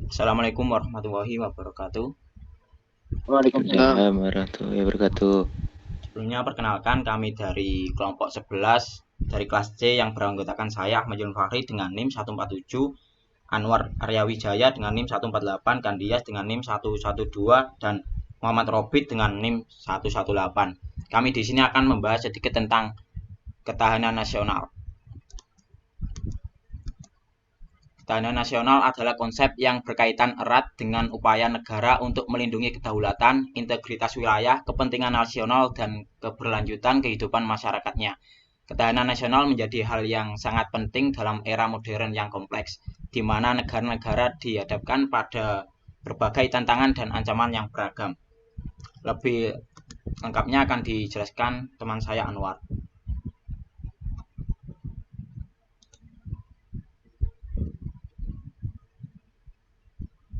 Assalamualaikum warahmatullahi wabarakatuh. Waalaikumsalam. Waalaikumsalam warahmatullahi wabarakatuh. Sebelumnya perkenalkan kami dari kelompok 11 dari kelas C yang beranggotakan saya Ahmad Yun Fahri dengan NIM 147, Anwar Arya Wijaya dengan NIM 148, Gandias dengan NIM 112 dan Muhammad Robit dengan NIM 118. Kami di sini akan membahas sedikit tentang ketahanan nasional. Ketahanan nasional adalah konsep yang berkaitan erat dengan upaya negara untuk melindungi kedaulatan, integritas wilayah, kepentingan nasional, dan keberlanjutan kehidupan masyarakatnya. Ketahanan nasional menjadi hal yang sangat penting dalam era modern yang kompleks, di mana negara-negara dihadapkan pada berbagai tantangan dan ancaman yang beragam. Lebih lengkapnya akan dijelaskan teman saya Anwar.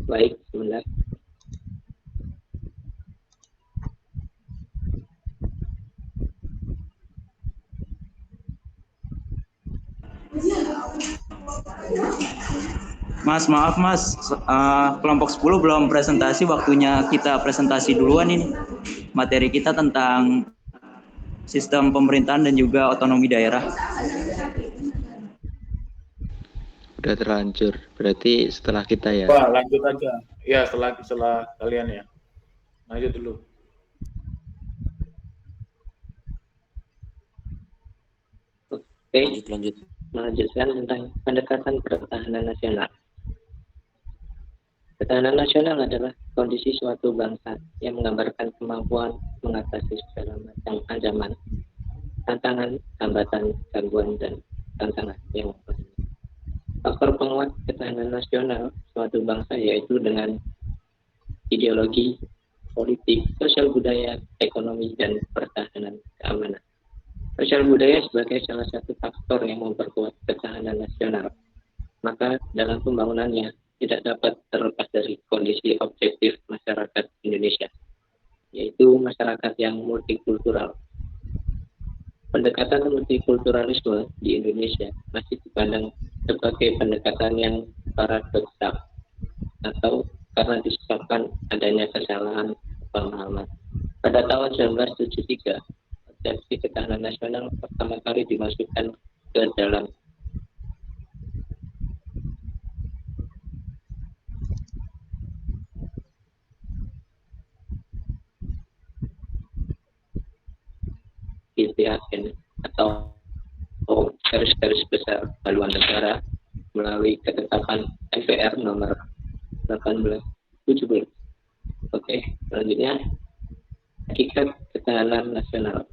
Baik, bismillah. Mas, maaf Mas, kelompok 10 belum presentasi, waktunya kita presentasi duluan ini. Materi kita tentang sistem pemerintahan dan juga otonomi daerah. Udah terlanjur, berarti setelah kita ya. Wah, lanjut aja. Ya, setelah kalian ya. Lanjut dulu. Oke, melanjutkan tentang pendekatan pertahanan nasional. Ketahanan nasional adalah kondisi suatu bangsa yang menggambarkan kemampuan mengatasi segala macam ancaman, tantangan, hambatan, gangguan, dan tantangan yang lain. Faktor penguat ketahanan nasional suatu bangsa yaitu dengan ideologi, politik, sosial budaya, ekonomi, dan pertahanan keamanan. Sosial budaya sebagai salah satu faktor yang memperkuat ketahanan nasional. Maka dalam pembangunannya tidak dapat terlepas dari kondisi objektif masyarakat Indonesia, yaitu masyarakat yang multikultural. Pendekatan multikulturalisme di Indonesia masih dipandang sebagai pendekatan yang paradoksal atau karena disebabkan adanya kesalahan pemahaman. Pada tahun 1973, konsepsi ketahanan nasional pertama kali dimasukkan ke dalam GBHN atau garis-garis besar haluan negara melalui ketetapan MPR nomor 1870. Oke, selanjutnya hakikat ketahanan nasional.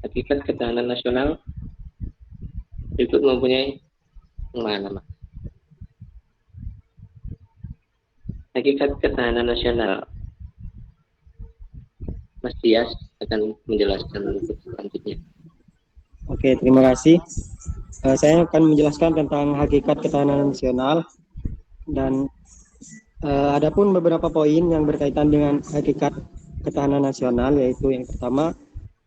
Hakikat ketahanan nasional berikut mempunyai mana, Mas? Hakikat ketahanan nasional. Mas Dias akan menjelaskan untuk selanjutnya. Oke, terima kasih. Saya akan menjelaskan tentang hakikat ketahanan nasional dan adapun beberapa poin yang berkaitan dengan hakikat ketahanan nasional, yaitu yang pertama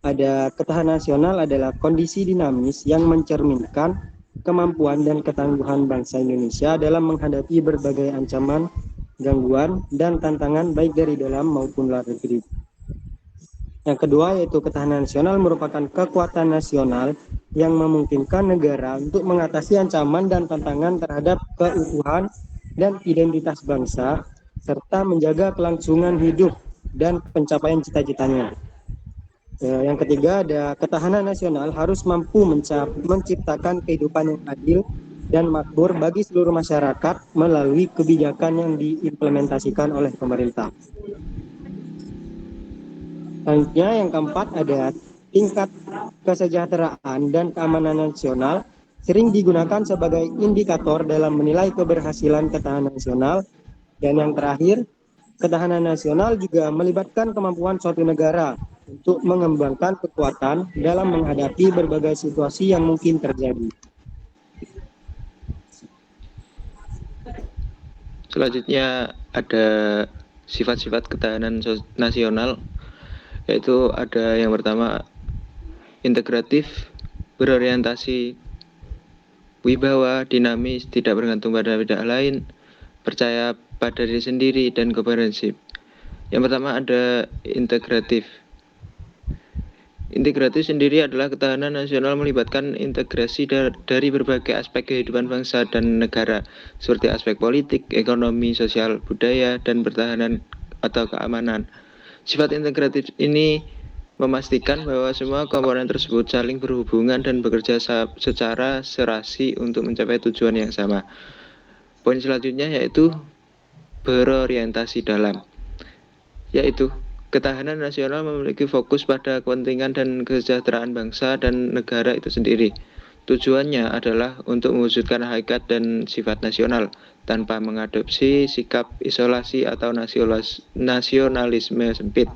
ada ketahanan nasional adalah kondisi dinamis yang mencerminkan kemampuan dan ketangguhan bangsa Indonesia dalam menghadapi berbagai ancaman, gangguan, dan tantangan baik dari dalam maupun luar negeri. Yang kedua yaitu ketahanan nasional merupakan kekuatan nasional yang memungkinkan negara untuk mengatasi ancaman dan tantangan terhadap keutuhan dan identitas bangsa serta menjaga kelangsungan hidup dan pencapaian cita-citanya. Yang ketiga ada ketahanan nasional harus mampu menciptakan kehidupan yang adil dan makmur bagi seluruh masyarakat melalui kebijakan yang diimplementasikan oleh pemerintah. Selanjutnya yang keempat ada tingkat kesejahteraan dan keamanan nasional sering digunakan sebagai indikator dalam menilai keberhasilan ketahanan nasional. Dan yang terakhir, ketahanan nasional juga melibatkan kemampuan suatu negara untuk mengembangkan kekuatan dalam menghadapi berbagai situasi yang mungkin terjadi. Selanjutnya ada sifat-sifat ketahanan nasional, yaitu ada yang pertama integratif, berorientasi wibawa, dinamis, tidak bergantung pada pihak lain, percaya pada diri sendiri, dan komprehensif. Yang pertama ada integratif. Integratif sendiri adalah ketahanan nasional melibatkan integrasi dari berbagai aspek kehidupan bangsa dan negara, seperti aspek politik, ekonomi, sosial, budaya, dan pertahanan atau keamanan. Sifat integratif ini memastikan bahwa semua komponen tersebut saling berhubungan dan bekerja secara serasi untuk mencapai tujuan yang sama. Poin selanjutnya yaitu berorientasi dalam, yaitu ketahanan nasional memiliki fokus pada kepentingan dan kesejahteraan bangsa dan negara itu sendiri. Tujuannya adalah untuk mewujudkan hakikat dan sifat nasional tanpa mengadopsi sikap isolasi atau nasionalisme sempit.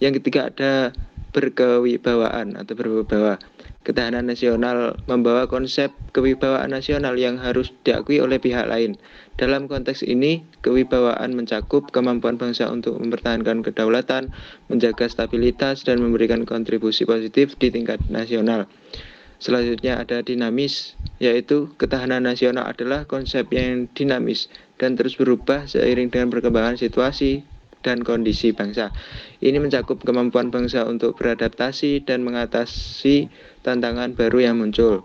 Yang ketiga ada berkewibawaan atau berwibawa. Ketahanan nasional membawa konsep kewibawaan nasional yang harus diakui oleh pihak lain. Dalam konteks ini, kewibawaan mencakup kemampuan bangsa untuk mempertahankan kedaulatan, menjaga stabilitas, dan memberikan kontribusi positif di tingkat nasional. Selanjutnya ada dinamis, yaitu ketahanan nasional adalah konsep yang dinamis dan terus berubah seiring dengan perkembangan situasi dan kondisi bangsa. Ini mencakup kemampuan bangsa untuk beradaptasi dan mengatasi tantangan baru yang muncul.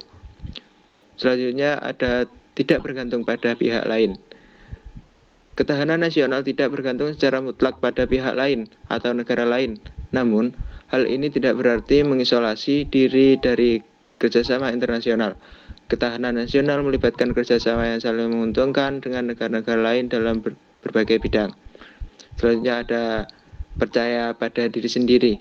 Selanjutnya ada tidak bergantung pada pihak lain. Ketahanan nasional tidak bergantung secara mutlak pada pihak lain atau negara lain. Namun, hal ini tidak berarti mengisolasi diri dari kerjasama internasional. Ketahanan nasional melibatkan kerjasama yang saling menguntungkan dengan negara-negara lain dalam berbagai bidang. Selanjutnya ada percaya pada diri sendiri,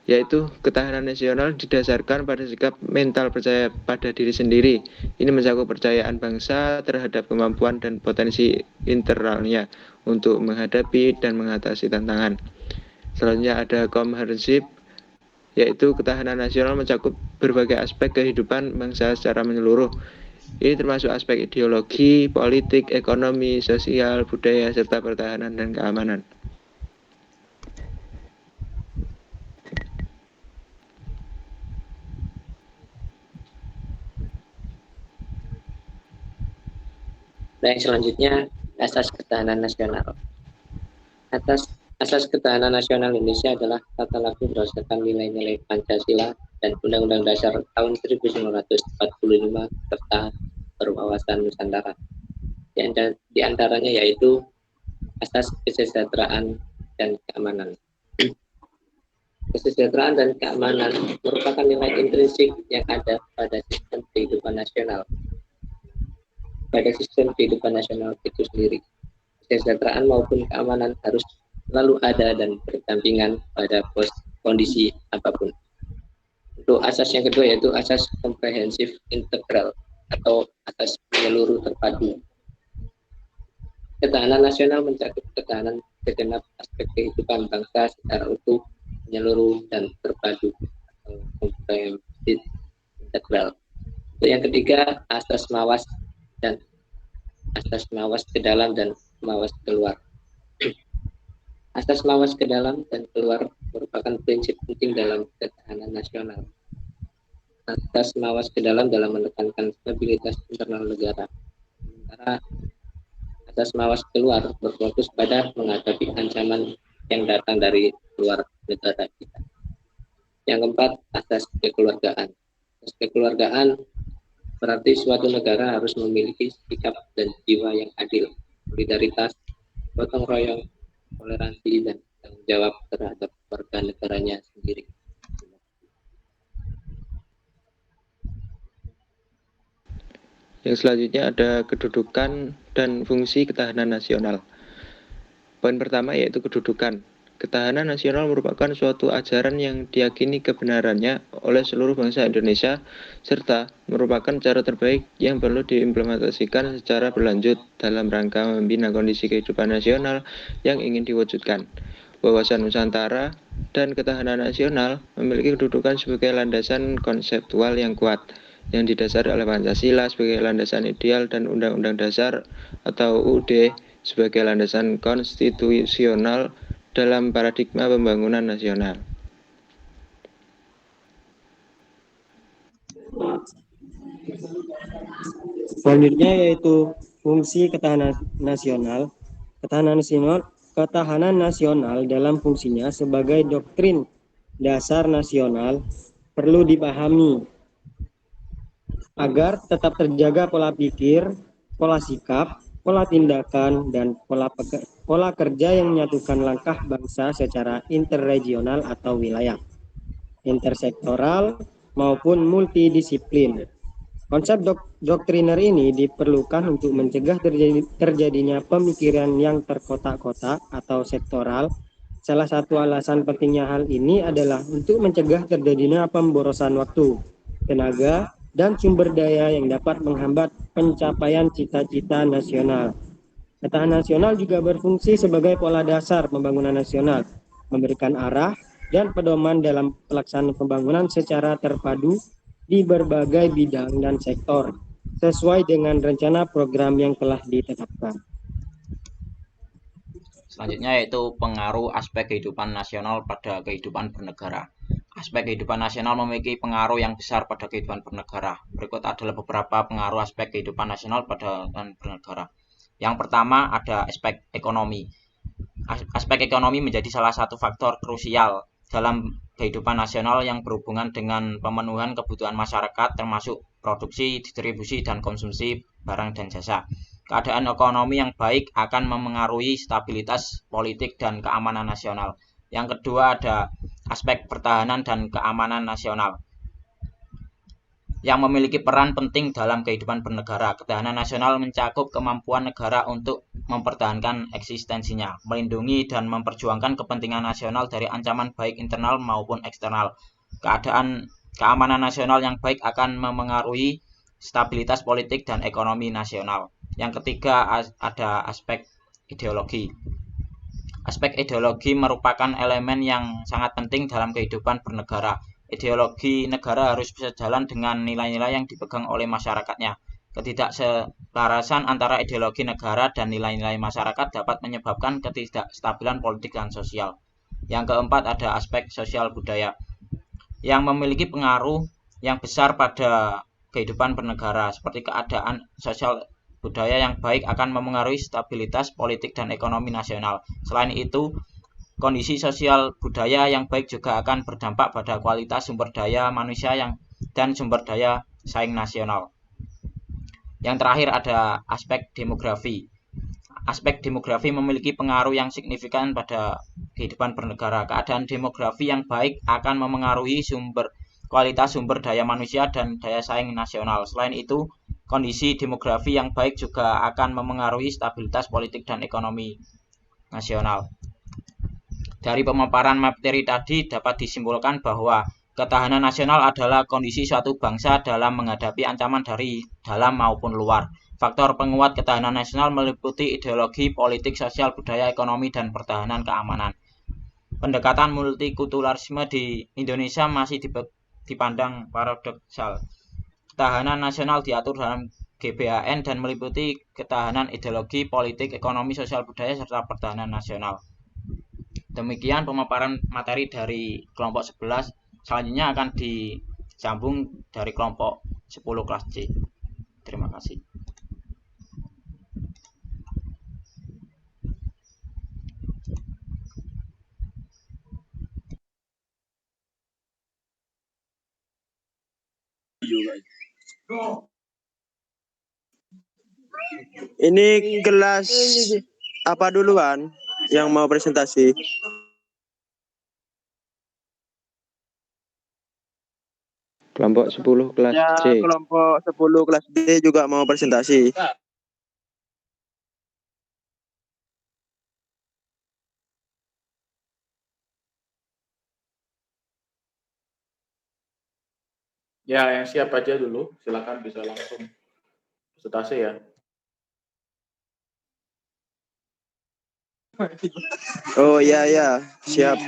yaitu ketahanan nasional didasarkan pada sikap mental percaya pada diri sendiri. Ini mencakup percayaan bangsa terhadap kemampuan dan potensi internalnya untuk menghadapi dan mengatasi tantangan. Selanjutnya ada komprehensif, yaitu ketahanan nasional mencakup berbagai aspek kehidupan bangsa secara menyeluruh. Ini termasuk aspek ideologi, politik, ekonomi, sosial, budaya, serta pertahanan dan keamanan. Dan selanjutnya, asas ketahanan nasional. Asas ketahanan nasional Indonesia adalah tata laku berdasarkan nilai-nilai Pancasila dan Undang-Undang Dasar tahun 1945 serta berwawasan Nusantara. Di antaranya yaitu asas kesejahteraan dan keamanan. Kesejahteraan dan keamanan merupakan nilai intrinsik yang ada pada sistem kehidupan nasional. Pada sistem kehidupan nasional itu sendiri, kesejahteraan maupun keamanan harus selalu ada dan berdampingan pada kondisi apapun. Untuk asas yang kedua yaitu asas komprehensif integral atau asas menyeluruh terpadu. Ketahanan nasional mencakup ketahanan segenap aspek kehidupan bangsa secara utuh, menyeluruh, dan terpadu atau komprehensif integral. Untuk yang ketiga, asas mawas ke dalam dan mawas keluar. Asas mawas ke dalam dan keluar merupakan prinsip penting dalam ketahanan nasional. Asas mawas ke dalam menekankan stabilitas internal negara. Sementara asas mawas keluar berfokus pada menghadapi ancaman yang datang dari luar negara kita. Yang keempat, asas kekeluargaan. Asas kekeluargaan berarti suatu negara harus memiliki sikap dan jiwa yang adil, solidaritas, gotong royong, toleransi, dan tanggung jawab terhadap warga negaranya sendiri. Yang selanjutnya ada kedudukan dan fungsi ketahanan nasional. Poin pertama yaitu kedudukan. Ketahanan nasional merupakan suatu ajaran yang diyakini kebenarannya oleh seluruh bangsa Indonesia serta merupakan cara terbaik yang perlu diimplementasikan secara berlanjut dalam rangka membina kondisi kehidupan nasional yang ingin diwujudkan. Wawasan Nusantara dan ketahanan nasional memiliki kedudukan sebagai landasan konseptual yang kuat yang didasari oleh Pancasila sebagai landasan ideal dan Undang-Undang Dasar atau UUD sebagai landasan konstitusional dalam paradigma pembangunan nasional. Selanjutnya yaitu fungsi ketahanan nasional dalam fungsinya sebagai doktrin dasar nasional perlu dipahami agar tetap terjaga pola pikir, pola sikap, pola tindakan, dan pola kerja yang menyatukan langkah bangsa secara interregional atau wilayah, intersektoral, maupun multidisiplin. Konsep doktriner ini diperlukan untuk mencegah terjadinya pemikiran yang terkotak-kotak atau sektoral. Salah satu alasan pentingnya hal ini adalah untuk mencegah terjadinya pemborosan waktu, tenaga, dan sumber daya yang dapat menghambat pencapaian cita-cita nasional. Ketahanan nasional juga berfungsi sebagai pola dasar pembangunan nasional, memberikan arah dan pedoman dalam pelaksanaan pembangunan secara terpadu di berbagai bidang dan sektor, sesuai dengan rencana program yang telah ditetapkan. Selanjutnya yaitu pengaruh aspek kehidupan nasional pada kehidupan bernegara. Aspek kehidupan nasional memiliki pengaruh yang besar pada kehidupan bernegara. Berikut adalah beberapa pengaruh aspek kehidupan nasional pada kehidupan bernegara. Yang pertama ada aspek ekonomi. Aspek ekonomi menjadi salah satu faktor krusial dalam kehidupan nasional yang berhubungan dengan pemenuhan kebutuhan masyarakat termasuk produksi, distribusi, dan konsumsi barang dan jasa. Keadaan ekonomi yang baik akan memengaruhi stabilitas politik dan keamanan nasional. Yang kedua ada aspek pertahanan dan keamanan nasional yang memiliki peran penting dalam kehidupan bernegara. Ketahanan nasional mencakup kemampuan negara untuk mempertahankan eksistensinya, melindungi dan memperjuangkan kepentingan nasional dari ancaman baik internal maupun eksternal. Keamanan nasional yang baik akan memengaruhi stabilitas politik dan ekonomi nasional. Yang ketiga ada aspek ideologi. Aspek ideologi merupakan elemen yang sangat penting dalam kehidupan bernegara. Ideologi negara harus sejalan dengan nilai-nilai yang dipegang oleh masyarakatnya. Ketidakselarasan antara ideologi negara dan nilai-nilai masyarakat dapat menyebabkan ketidakstabilan politik dan sosial. Yang keempat ada aspek sosial budaya yang memiliki pengaruh yang besar pada kehidupan bernegara, seperti keadaan sosial budaya yang baik akan memengaruhi stabilitas politik dan ekonomi nasional. Selain itu, kondisi sosial budaya yang baik juga akan berdampak pada kualitas sumber daya manusia dan sumber daya saing nasional. Yang terakhir ada aspek demografi. Aspek demografi memiliki pengaruh yang signifikan pada kehidupan bernegara. Keadaan demografi yang baik akan memengaruhi kualitas sumber daya manusia dan daya saing nasional. Selain itu, kondisi demografi yang baik juga akan memengaruhi stabilitas politik dan ekonomi nasional. Dari pemaparan materi tadi dapat disimpulkan bahwa ketahanan nasional adalah kondisi suatu bangsa dalam menghadapi ancaman dari dalam maupun luar. Faktor penguat ketahanan nasional meliputi ideologi, politik, sosial, budaya, ekonomi, dan pertahanan keamanan. Pendekatan multikulturalisme di Indonesia masih dipandang paradoksal. Ketahanan nasional diatur dalam GBHN dan meliputi ketahanan ideologi, politik, ekonomi, sosial, budaya, serta pertahanan nasional. Demikian pemaparan materi dari kelompok 11. Selanjutnya akan disambung dari kelompok 10 kelas C. Terima kasih. Ini kelas apa duluan yang mau presentasi? Kelompok 10 kelas Ya, C. kelompok 10 kelas D juga mau presentasi. Ya, yang siap aja dulu. Silakan bisa langsung presentasi ya. Oh ya ya, siap.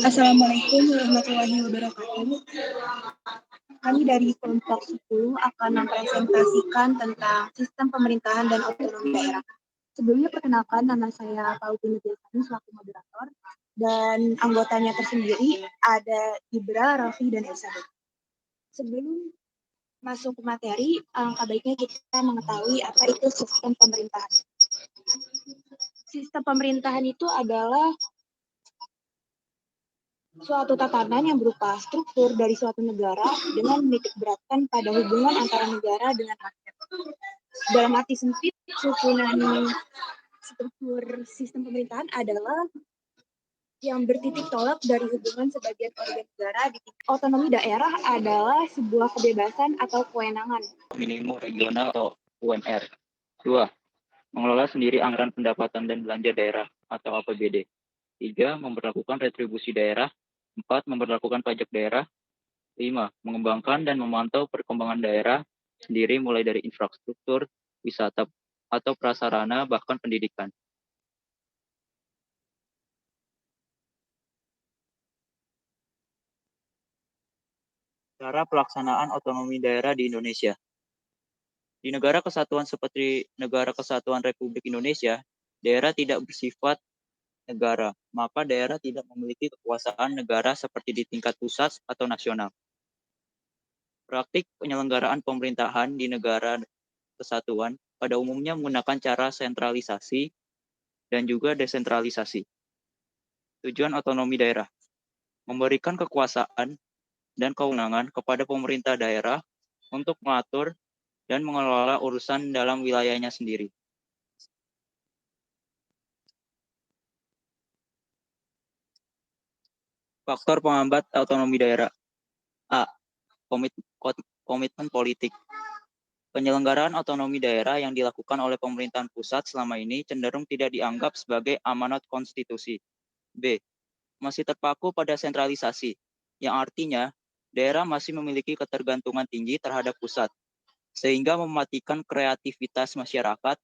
Assalamualaikum warahmatullahi wabarakatuh. Kami dari kelompok 10 akan mempresentasikan tentang sistem pemerintahan dan otonomi daerah. Sebelumnya perkenalkan, nama saya Paulina Tiasani selaku moderator, dan anggotanya tersendiri ada Ibra, Raffi, dan Elizabeth. Sebelum masuk ke materi, alangkah baiknya kita mengetahui apa itu sistem pemerintahan. Sistem pemerintahan itu adalah suatu tatanan yang berupa struktur dari suatu negara dengan menitik beratkan pada hubungan antara negara dengan rakyat. Dalam arti sempit, susunan struktur sistem pemerintahan adalah yang bertitik tolak dari hubungan sebagian organ negara di tingkat otonomi daerah adalah sebuah kebebasan atau kewenangan. Minimum regional atau UMR. 2. Mengelola sendiri anggaran pendapatan dan belanja daerah atau APBD. 3. Memberlakukan retribusi daerah. 4. Memberlakukan pajak daerah. 5. Mengembangkan dan memantau perkembangan daerah sendiri mulai dari infrastruktur, wisata, atau prasarana, bahkan pendidikan. Cara pelaksanaan otonomi daerah di Indonesia. Di negara kesatuan seperti Negara Kesatuan Republik Indonesia, daerah tidak bersifat negara, maka daerah tidak memiliki kekuasaan negara seperti di tingkat pusat atau nasional. Praktik penyelenggaraan pemerintahan di negara kesatuan pada umumnya menggunakan cara sentralisasi dan juga desentralisasi. Tujuan otonomi daerah, memberikan kekuasaan dan kewenangan kepada pemerintah daerah untuk mengatur dan mengelola urusan dalam wilayahnya sendiri. Faktor penghambat otonomi daerah. A. Komitmen politik. Penyelenggaraan otonomi daerah yang dilakukan oleh pemerintahan pusat selama ini cenderung tidak dianggap sebagai amanat konstitusi. B. Masih terpaku pada sentralisasi, yang artinya daerah masih memiliki ketergantungan tinggi terhadap pusat, sehingga mematikan kreativitas masyarakat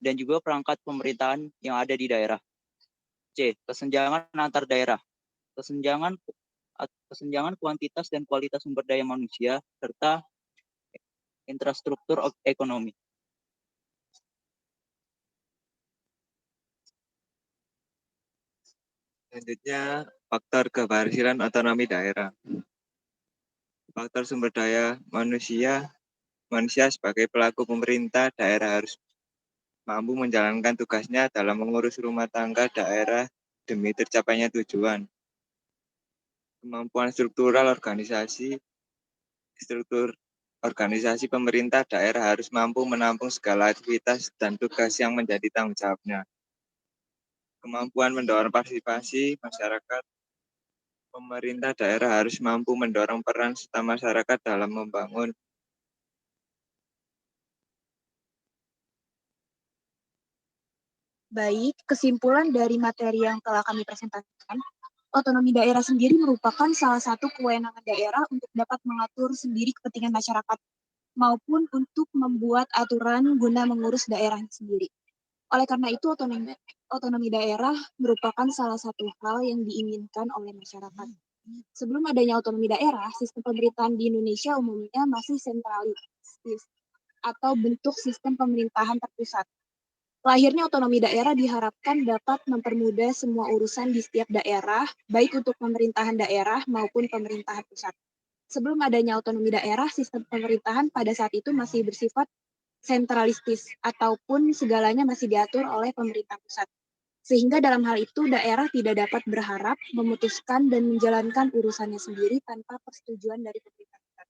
dan juga perangkat pemerintahan yang ada di daerah. C. Kesenjangan antar daerah. Kesenjangan kuantitas dan kualitas sumber daya manusia, serta infrastruktur ekonomi. Selanjutnya, faktor keberhasilan otonomi daerah. Faktor sumber daya manusia sebagai pelaku pemerintah daerah harus mampu menjalankan tugasnya dalam mengurus rumah tangga daerah demi tercapainya tujuan. Kemampuan struktur organisasi pemerintah daerah harus mampu menampung segala aktivitas dan tugas yang menjadi tanggung jawabnya. Kemampuan mendorong partisipasi masyarakat. Pemerintah daerah harus mampu mendorong peran serta masyarakat dalam membangun. Baik, kesimpulan dari materi yang telah kami presentasikan, otonomi daerah sendiri merupakan salah satu kewenangan daerah untuk dapat mengatur sendiri kepentingan masyarakat, maupun untuk membuat aturan guna mengurus daerahnya sendiri. Oleh karena itu, otonomi daerah merupakan salah satu hal yang diinginkan oleh masyarakat. Sebelum adanya otonomi daerah, sistem pemerintahan di Indonesia umumnya masih sentralistis atau bentuk sistem pemerintahan terpusat. Lahirnya otonomi daerah diharapkan dapat mempermudah semua urusan di setiap daerah, baik untuk pemerintahan daerah maupun pemerintahan pusat. Sebelum adanya otonomi daerah, sistem pemerintahan pada saat itu masih bersifat sentralistis, ataupun segalanya masih diatur oleh pemerintah pusat. Sehingga dalam hal itu, daerah tidak dapat berharap, memutuskan, dan menjalankan urusannya sendiri tanpa persetujuan dari pemerintah pusat.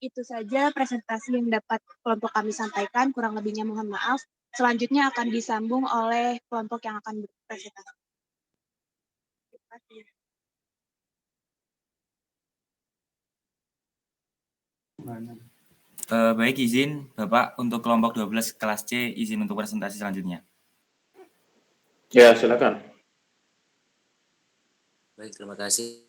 Itu saja presentasi yang dapat kelompok kami sampaikan, kurang lebihnya mohon maaf. Selanjutnya akan disambung oleh kelompok yang akan berpresentasi. Terima kasih. Baik, izin Bapak untuk kelompok 12 kelas C, izin untuk presentasi selanjutnya. Ya, silakan. Baik, terima kasih.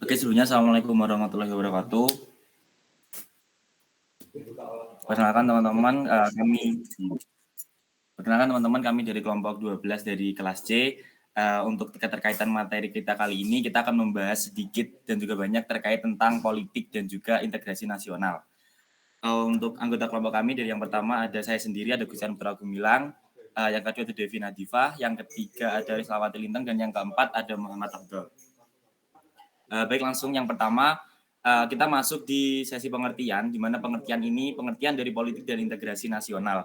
Oke, sebelumnya Assalamualaikum warahmatullahi wabarakatuh. Perkenalkan teman-teman, kami dari kelompok 12 dari kelas C. Untuk keterkaitan materi kita kali ini, kita akan membahas sedikit dan juga banyak terkait tentang politik dan juga integrasi nasional. Untuk anggota kelompok kami, dari yang pertama ada saya sendiri, ada Gusian Putra Gumilang, yang kedua ada Devi Nadifah, yang ketiga ada Rislawati Lintang, dan yang keempat ada Muhammad Abdul. Baik, langsung yang pertama, kita masuk di sesi pengertian, di mana pengertian ini pengertian dari politik dan integrasi nasional.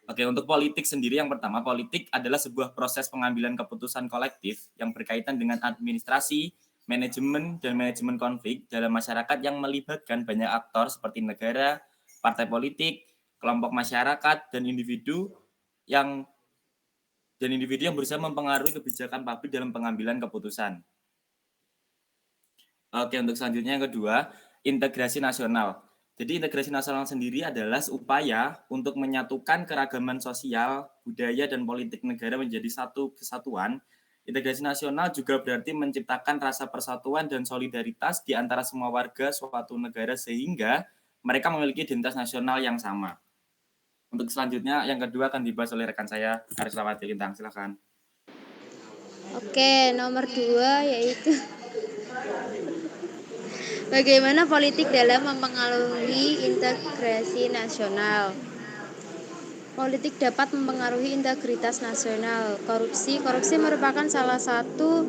Oke, untuk politik sendiri yang pertama, politik adalah sebuah proses pengambilan keputusan kolektif yang berkaitan dengan administrasi, manajemen, dan manajemen konflik dalam masyarakat yang melibatkan banyak aktor seperti negara, partai politik, kelompok masyarakat, dan individu yang berusaha mempengaruhi kebijakan publik dalam pengambilan keputusan. Oke, untuk selanjutnya yang kedua, integrasi nasional. Jadi integrasi nasional sendiri adalah upaya untuk menyatukan keragaman sosial, budaya, dan politik negara menjadi satu kesatuan. Integrasi nasional juga berarti menciptakan rasa persatuan dan solidaritas di antara semua warga suatu negara sehingga mereka memiliki identitas nasional yang sama. Untuk selanjutnya, yang kedua akan dibahas oleh rekan saya, Rislawati Lintang. Silakan. Oke, nomor 2 yaitu bagaimana politik dalam mempengaruhi integrasi nasional. Politik dapat mempengaruhi integritas nasional. Korupsi merupakan salah satu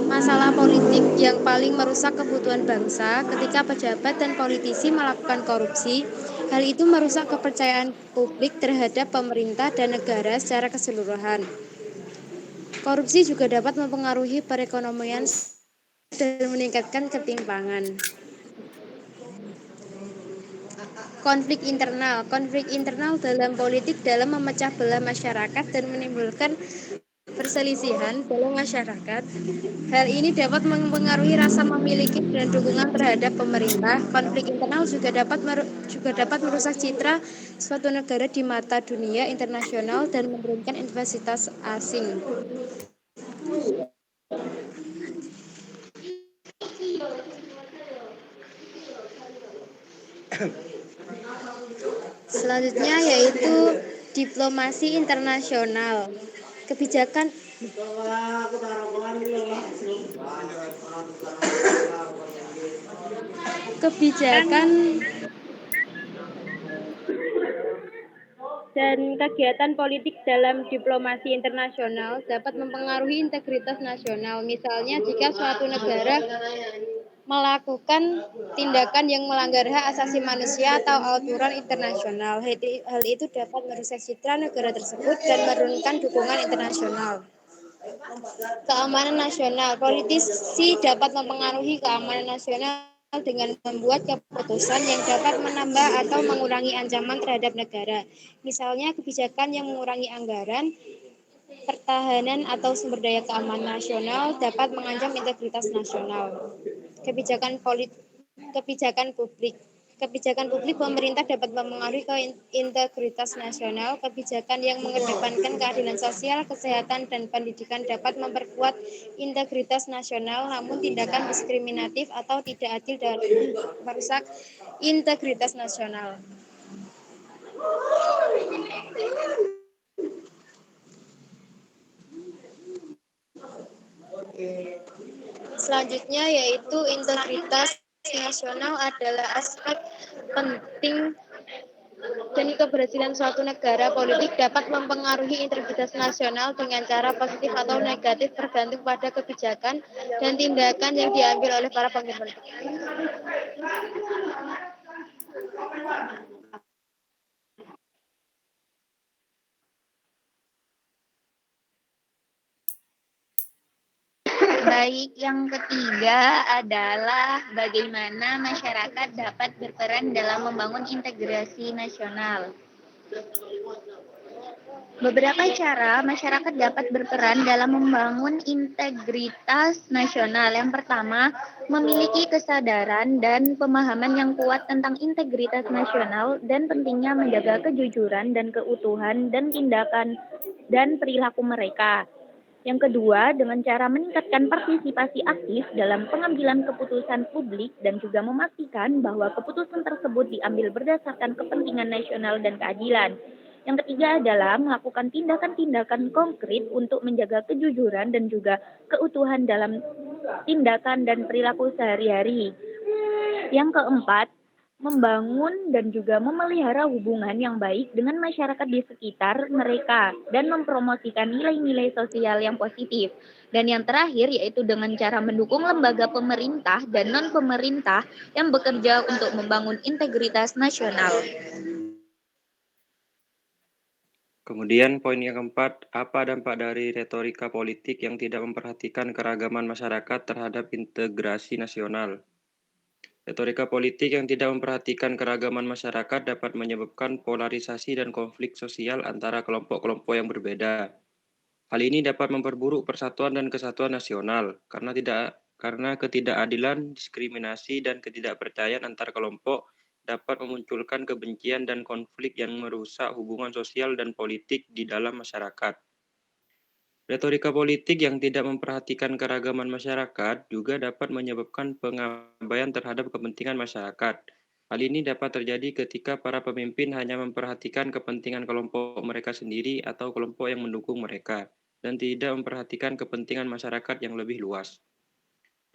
masalah politik yang paling merusak kebutuhan bangsa. Ketika pejabat dan politisi melakukan korupsi, hal itu merusak kepercayaan publik terhadap pemerintah dan negara secara keseluruhan. Korupsi juga dapat mempengaruhi perekonomian dan meningkatkan ketimpangan. Konflik internal dalam politik dalam memecah belah masyarakat dan menimbulkan perselisihan dalam masyarakat. Hal ini dapat mempengaruhi rasa memiliki dan dukungan terhadap pemerintah. Konflik internal juga dapat merusak citra suatu negara di mata dunia internasional dan menurunkan investasi asing. Selanjutnya yaitu diplomasi internasional. Kebijakan dan kegiatan politik dalam diplomasi internasional dapat mempengaruhi integritas nasional. Misalnya jika suatu negara melakukan tindakan yang melanggar hak asasi manusia atau aturan internasional. Hal itu dapat merusak citra negara tersebut dan menurunkan dukungan internasional. Keamanan nasional. Politisi dapat mempengaruhi keamanan nasional dengan membuat keputusan yang dapat menambah atau mengurangi ancaman terhadap negara. Misalnya kebijakan yang mengurangi anggaran, pertahanan atau sumber daya keamanan nasional dapat mengancam integritas nasional. Kebijakan publik. Kebijakan publik pemerintah dapat mempengaruhi integritas nasional. Kebijakan yang mengedepankan keadilan sosial, kesehatan, dan pendidikan dapat memperkuat integritas nasional, namun tindakan diskriminatif atau tidak adil dapat merusak integritas nasional. Selanjutnya yaitu integritas nasional adalah aspek penting dan keberhasilan suatu negara. Politik dapat mempengaruhi integritas nasional dengan cara positif atau negatif tergantung pada kebijakan dan tindakan yang diambil oleh para pemimpin. Baik, yang ketiga adalah bagaimana masyarakat dapat berperan dalam membangun integrasi nasional. Beberapa cara masyarakat dapat berperan dalam membangun integritas nasional. Yang pertama, memiliki kesadaran dan pemahaman yang kuat tentang integritas nasional dan pentingnya menjaga kejujuran dan keutuhan dan tindakan dan perilaku mereka. Yang kedua, dengan cara meningkatkan partisipasi aktif dalam pengambilan keputusan publik dan juga memastikan bahwa keputusan tersebut diambil berdasarkan kepentingan nasional dan keadilan. Yang ketiga adalah melakukan tindakan-tindakan konkret untuk menjaga kejujuran dan juga keutuhan dalam tindakan dan perilaku sehari-hari. Yang keempat, membangun dan juga memelihara hubungan yang baik dengan masyarakat di sekitar mereka dan mempromosikan nilai-nilai sosial yang positif. Dan yang terakhir yaitu dengan cara mendukung lembaga pemerintah dan non-pemerintah yang bekerja untuk membangun integritas nasional. Kemudian poin yang keempat, apa dampak dari retorika politik yang tidak memperhatikan keragaman masyarakat terhadap integrasi nasional? Retorika politik yang tidak memperhatikan keragaman masyarakat dapat menyebabkan polarisasi dan konflik sosial antara kelompok-kelompok yang berbeda. Hal ini dapat memperburuk persatuan dan kesatuan nasional karena ketidakadilan, diskriminasi, dan ketidakpercayaan antar kelompok dapat memunculkan kebencian dan konflik yang merusak hubungan sosial dan politik di dalam masyarakat. Retorika politik yang tidak memperhatikan keragaman masyarakat juga dapat menyebabkan pengabaian terhadap kepentingan masyarakat. Hal ini dapat terjadi ketika para pemimpin hanya memperhatikan kepentingan kelompok mereka sendiri atau kelompok yang mendukung mereka, dan tidak memperhatikan kepentingan masyarakat yang lebih luas.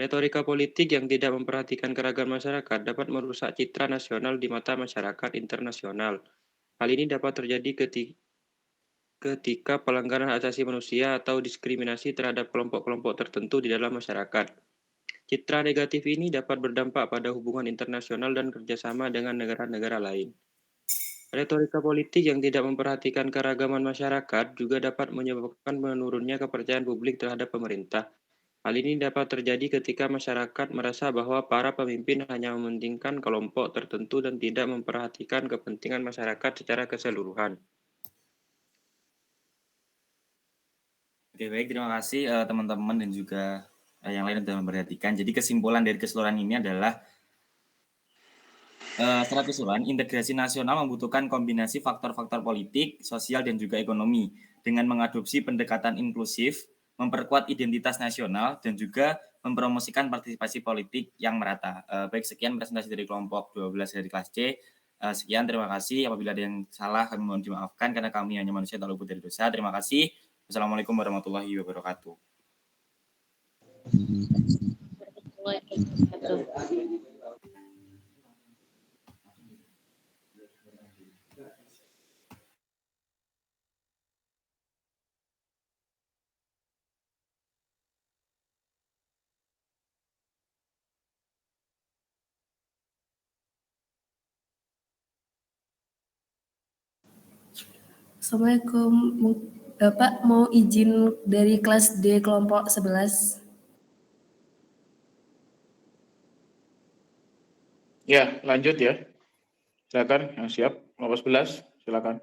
Retorika politik yang tidak memperhatikan keragaman masyarakat dapat merusak citra nasional di mata masyarakat internasional. Hal ini dapat terjadi ketika pelanggaran hak asasi manusia atau diskriminasi terhadap kelompok-kelompok tertentu di dalam masyarakat. Citra negatif ini dapat berdampak pada hubungan internasional dan kerjasama dengan negara-negara lain. Retorika politik yang tidak memperhatikan keragaman masyarakat juga dapat menyebabkan menurunnya kepercayaan publik terhadap pemerintah. Hal ini dapat terjadi ketika masyarakat merasa bahwa para pemimpin hanya mementingkan kelompok tertentu dan tidak memperhatikan kepentingan masyarakat secara keseluruhan. Oke, baik, terima kasih teman-teman dan juga yang lain sudah memperhatikan. Jadi kesimpulan dari keseluruhan ini adalah secara keseluruhan integrasi nasional membutuhkan kombinasi faktor-faktor politik, sosial, dan juga ekonomi dengan mengadopsi pendekatan inklusif, memperkuat identitas nasional, dan juga mempromosikan partisipasi politik yang merata. Baik, sekian presentasi dari kelompok 12 dari kelas C. Sekian, terima kasih. Apabila ada yang salah, kami mohon dimaafkan karena kami hanya manusia tak luput dari dosa. Terima kasih. Wassalamualaikum warahmatullahi wabarakatuh. Assalamualaikum. Bapak mau izin dari kelas D kelompok 11. Ya, lanjut ya. Silakan yang siap. Kelompok 11, silakan.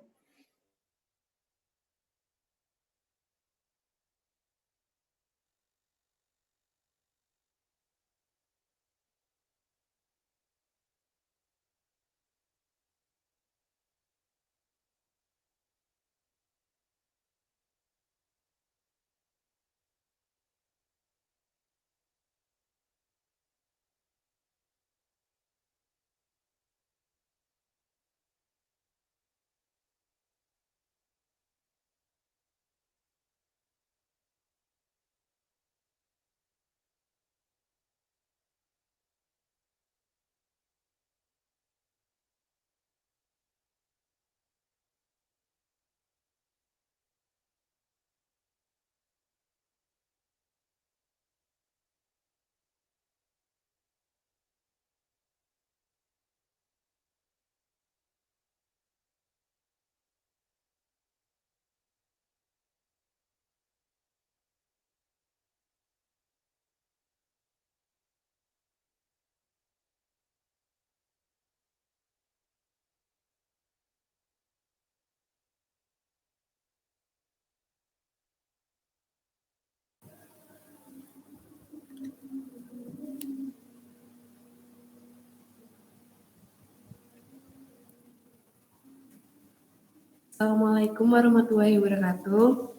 Assalamualaikum warahmatullahi wabarakatuh.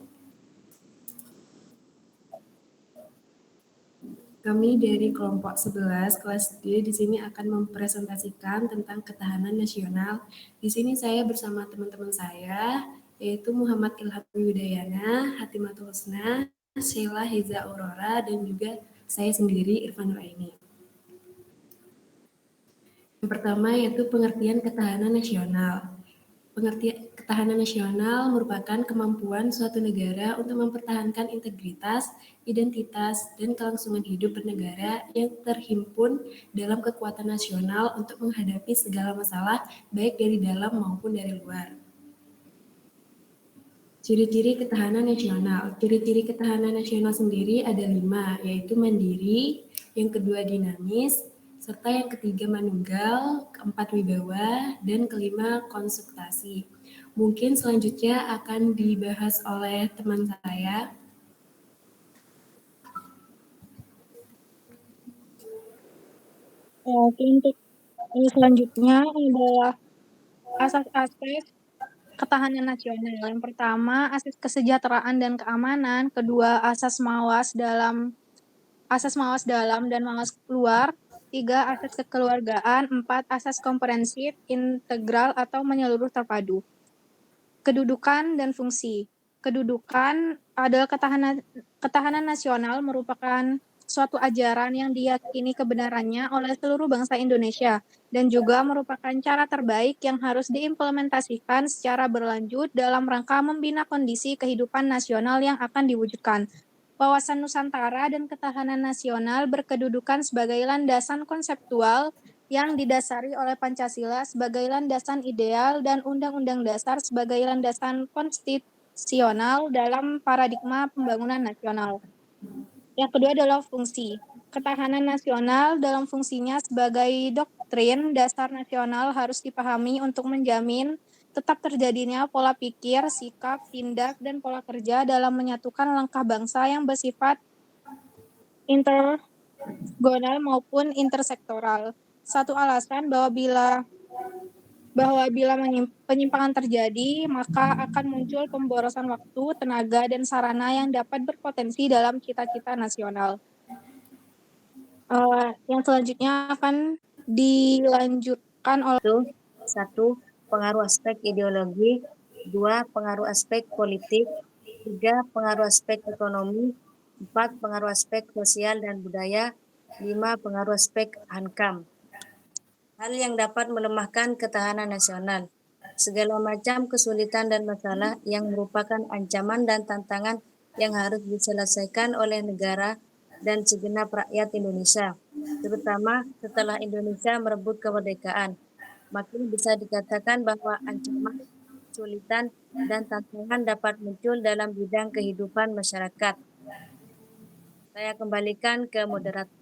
Kami dari kelompok 11 kelas D di sini akan mempresentasikan tentang ketahanan nasional. Di sini saya bersama teman-teman saya, yaitu Muhammad Ilham Yudayana, Hatimatul Husna, Sheila Heza Aurora, dan juga saya sendiri Irfan Nuraini. Yang pertama yaitu pengertian ketahanan nasional. Pengertian ketahanan nasional merupakan kemampuan suatu negara untuk mempertahankan integritas, identitas, dan kelangsungan hidup bernegara yang terhimpun dalam kekuatan nasional untuk menghadapi segala masalah baik dari dalam maupun dari luar. Ciri-ciri ketahanan nasional. Ciri-ciri ketahanan nasional sendiri ada 5, yaitu mandiri, yang kedua dinamis, serta yang ketiga manunggal, keempat wibawa, dan kelima konsultasi. Mungkin selanjutnya akan dibahas oleh teman saya. Oke, untuk selanjutnya adalah asas aspek ketahanan nasional. Yang pertama, asas kesejahteraan dan keamanan. Kedua, asas mawas dalam dan mawas luar. 3, asas kekeluargaan. 4, asas komprehensif, integral atau menyeluruh terpadu. Kedudukan dan fungsi. Kedudukan adalah ketahanan nasional merupakan suatu ajaran yang diyakini kebenarannya oleh seluruh bangsa Indonesia dan juga merupakan cara terbaik yang harus diimplementasikan secara berlanjut dalam rangka membina kondisi kehidupan nasional yang akan diwujudkan. Wawasan Nusantara dan ketahanan nasional berkedudukan sebagai landasan konseptual yang didasari oleh Pancasila sebagai landasan ideal dan Undang-Undang Dasar sebagai landasan konstitusional dalam paradigma pembangunan nasional. Yang kedua adalah fungsi. Ketahanan nasional dalam fungsinya sebagai doktrin dasar nasional harus dipahami untuk menjamin tetap terjadinya pola pikir, sikap, tindak, dan pola kerja dalam menyatukan langkah bangsa yang bersifat intergonal maupun intersektoral. Satu alasan bahwa bila penyimpangan terjadi, maka akan muncul pemborosan waktu, tenaga, dan sarana yang dapat berpotensi dalam cita-cita nasional. Yang selanjutnya akan dilanjutkan oleh 1. Pengaruh aspek ideologi. 2. Pengaruh aspek politik. 3. Pengaruh aspek ekonomi. 4. Pengaruh aspek sosial dan budaya. 5. Pengaruh aspek hankam. Hal yang dapat melemahkan ketahanan nasional. Segala macam kesulitan dan masalah yang merupakan ancaman dan tantangan yang harus diselesaikan oleh negara dan segenap rakyat Indonesia, terutama setelah Indonesia merebut kemerdekaan. Makin bisa dikatakan bahwa ancaman, kesulitan, dan tantangan dapat muncul dalam bidang kehidupan masyarakat. Saya kembalikan ke moderator.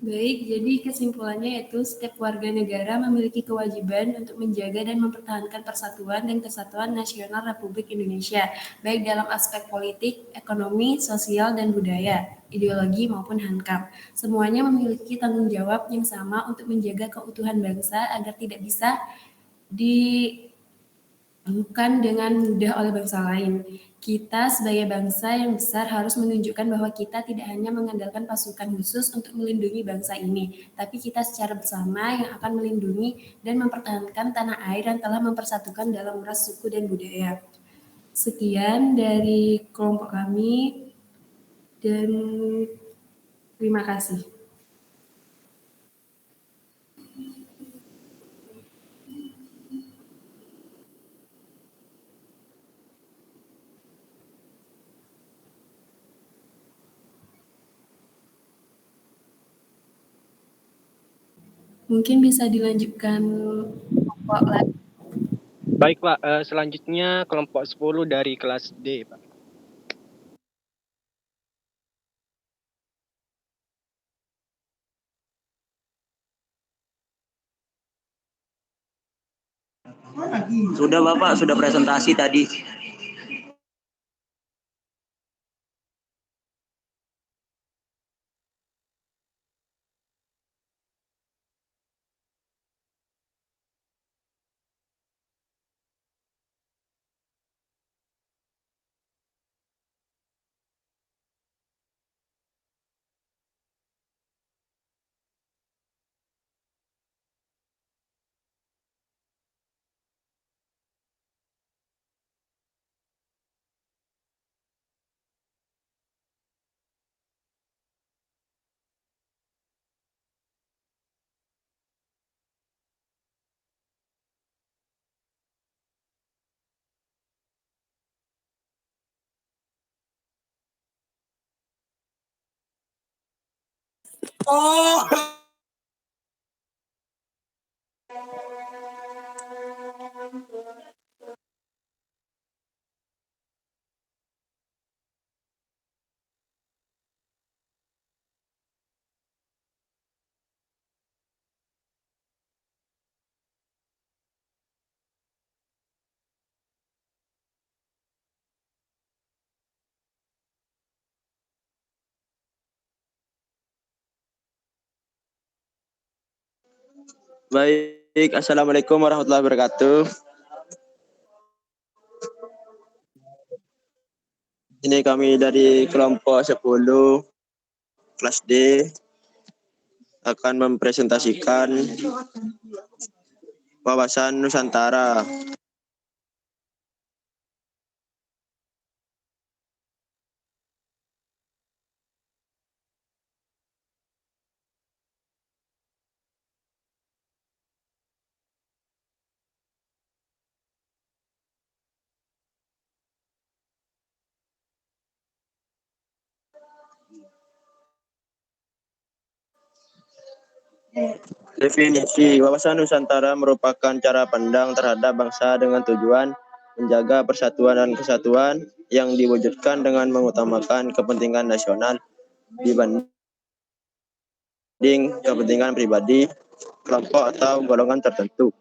Baik, jadi kesimpulannya yaitu setiap warga negara memiliki kewajiban untuk menjaga dan mempertahankan persatuan dan kesatuan nasional Republik Indonesia, baik dalam aspek politik, ekonomi, sosial, dan budaya, ideologi maupun hankam. Semuanya memiliki tanggung jawab yang sama untuk menjaga keutuhan bangsa agar tidak bisa bukan dengan mudah oleh bangsa lain. Kita sebagai bangsa yang besar harus menunjukkan bahwa kita tidak hanya mengandalkan pasukan khusus untuk melindungi bangsa ini, tapi kita secara bersama yang akan melindungi dan mempertahankan tanah air yang telah mempersatukan dalam ras, suku, dan budaya. Sekian dari kelompok kami dan terima kasih. Mungkin bisa dilanjutkan kelompok lain. Baik Pak, selanjutnya kelompok 10 dari kelas D Pak. Sudah Bapak, sudah presentasi tadi. Baik, Assalamualaikum warahmatullahi wabarakatuh. Ini kami dari kelompok 10 kelas D akan mempresentasikan wawasan Nusantara. Definisi wawasan Nusantara merupakan cara pandang terhadap bangsa dengan tujuan menjaga persatuan dan kesatuan yang diwujudkan dengan mengutamakan kepentingan nasional dibanding kepentingan pribadi, kelompok atau golongan tertentu.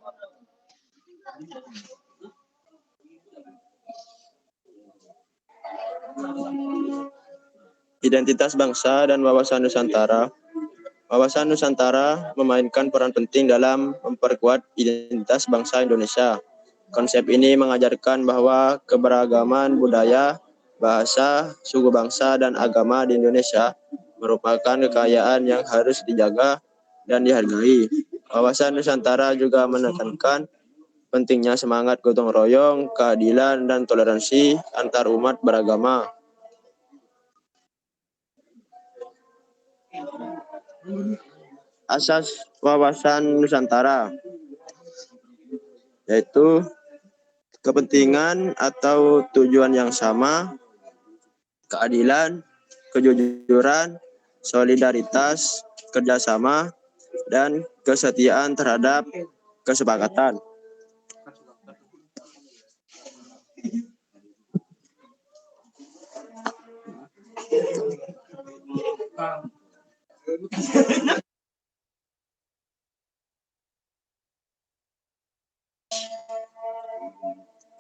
Identitas bangsa dan wawasan Nusantara. Wawasan Nusantara memainkan peran penting dalam memperkuat identitas bangsa Indonesia. Konsep ini mengajarkan bahwa keberagaman budaya, bahasa, suku bangsa, dan agama di Indonesia merupakan kekayaan yang harus dijaga dan dihargai. Wawasan Nusantara juga menekankan pentingnya semangat gotong royong, keadilan, dan toleransi antar umat beragama. Asas wawasan Nusantara yaitu kepentingan atau tujuan yang sama, keadilan, kejujuran, solidaritas, kerjasama, dan kesetiaan terhadap kesepakatan.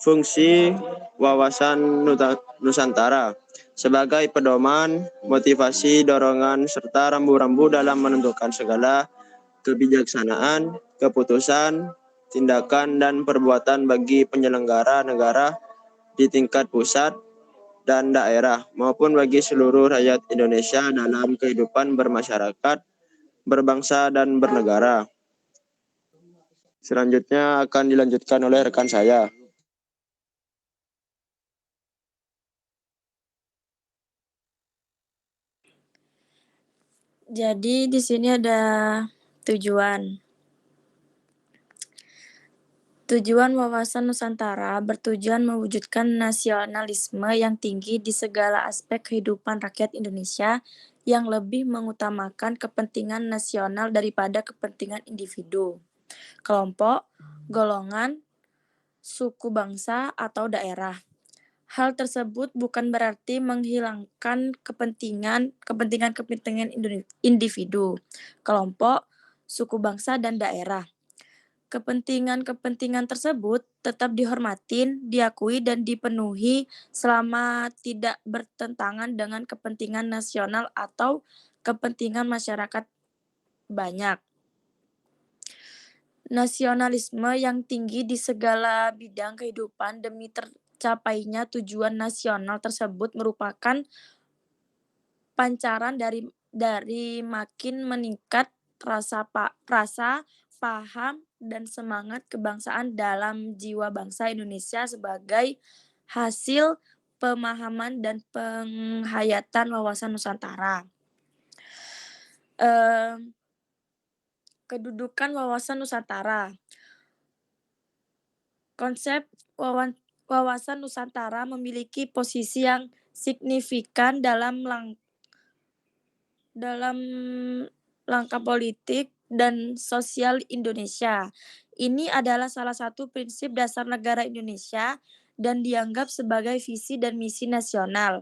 Fungsi wawasan Nusantara sebagai pedoman, motivasi, dorongan, serta rambu-rambu dalam menentukan segala kebijaksanaan, keputusan, tindakan, dan perbuatan bagi penyelenggara negara di tingkat pusat dan daerah maupun bagi seluruh rakyat Indonesia dalam kehidupan bermasyarakat, berbangsa, dan bernegara. Selanjutnya akan dilanjutkan oleh rekan saya. Jadi di sini ada tujuan. Tujuan wawasan Nusantara bertujuan mewujudkan nasionalisme yang tinggi di segala aspek kehidupan rakyat Indonesia yang lebih mengutamakan kepentingan nasional daripada kepentingan individu, kelompok, golongan, suku bangsa, atau daerah. Hal tersebut bukan berarti menghilangkan kepentingan individu, kelompok, suku bangsa, dan daerah. Kepentingan tersebut tetap dihormatin, diakui, dan dipenuhi selama tidak bertentangan dengan kepentingan nasional atau kepentingan masyarakat banyak. Nasionalisme yang tinggi di segala bidang kehidupan demi tercapainya tujuan nasional tersebut merupakan pancaran dari makin meningkat rasa paham dan semangat kebangsaan dalam jiwa bangsa Indonesia sebagai hasil pemahaman dan penghayatan wawasan Nusantara. Kedudukan wawasan Nusantara. Konsep wawasan Nusantara memiliki posisi yang signifikan dalam langkah politik dan sosial Indonesia. Ini adalah salah satu prinsip dasar negara Indonesia dan dianggap sebagai visi dan misi nasional.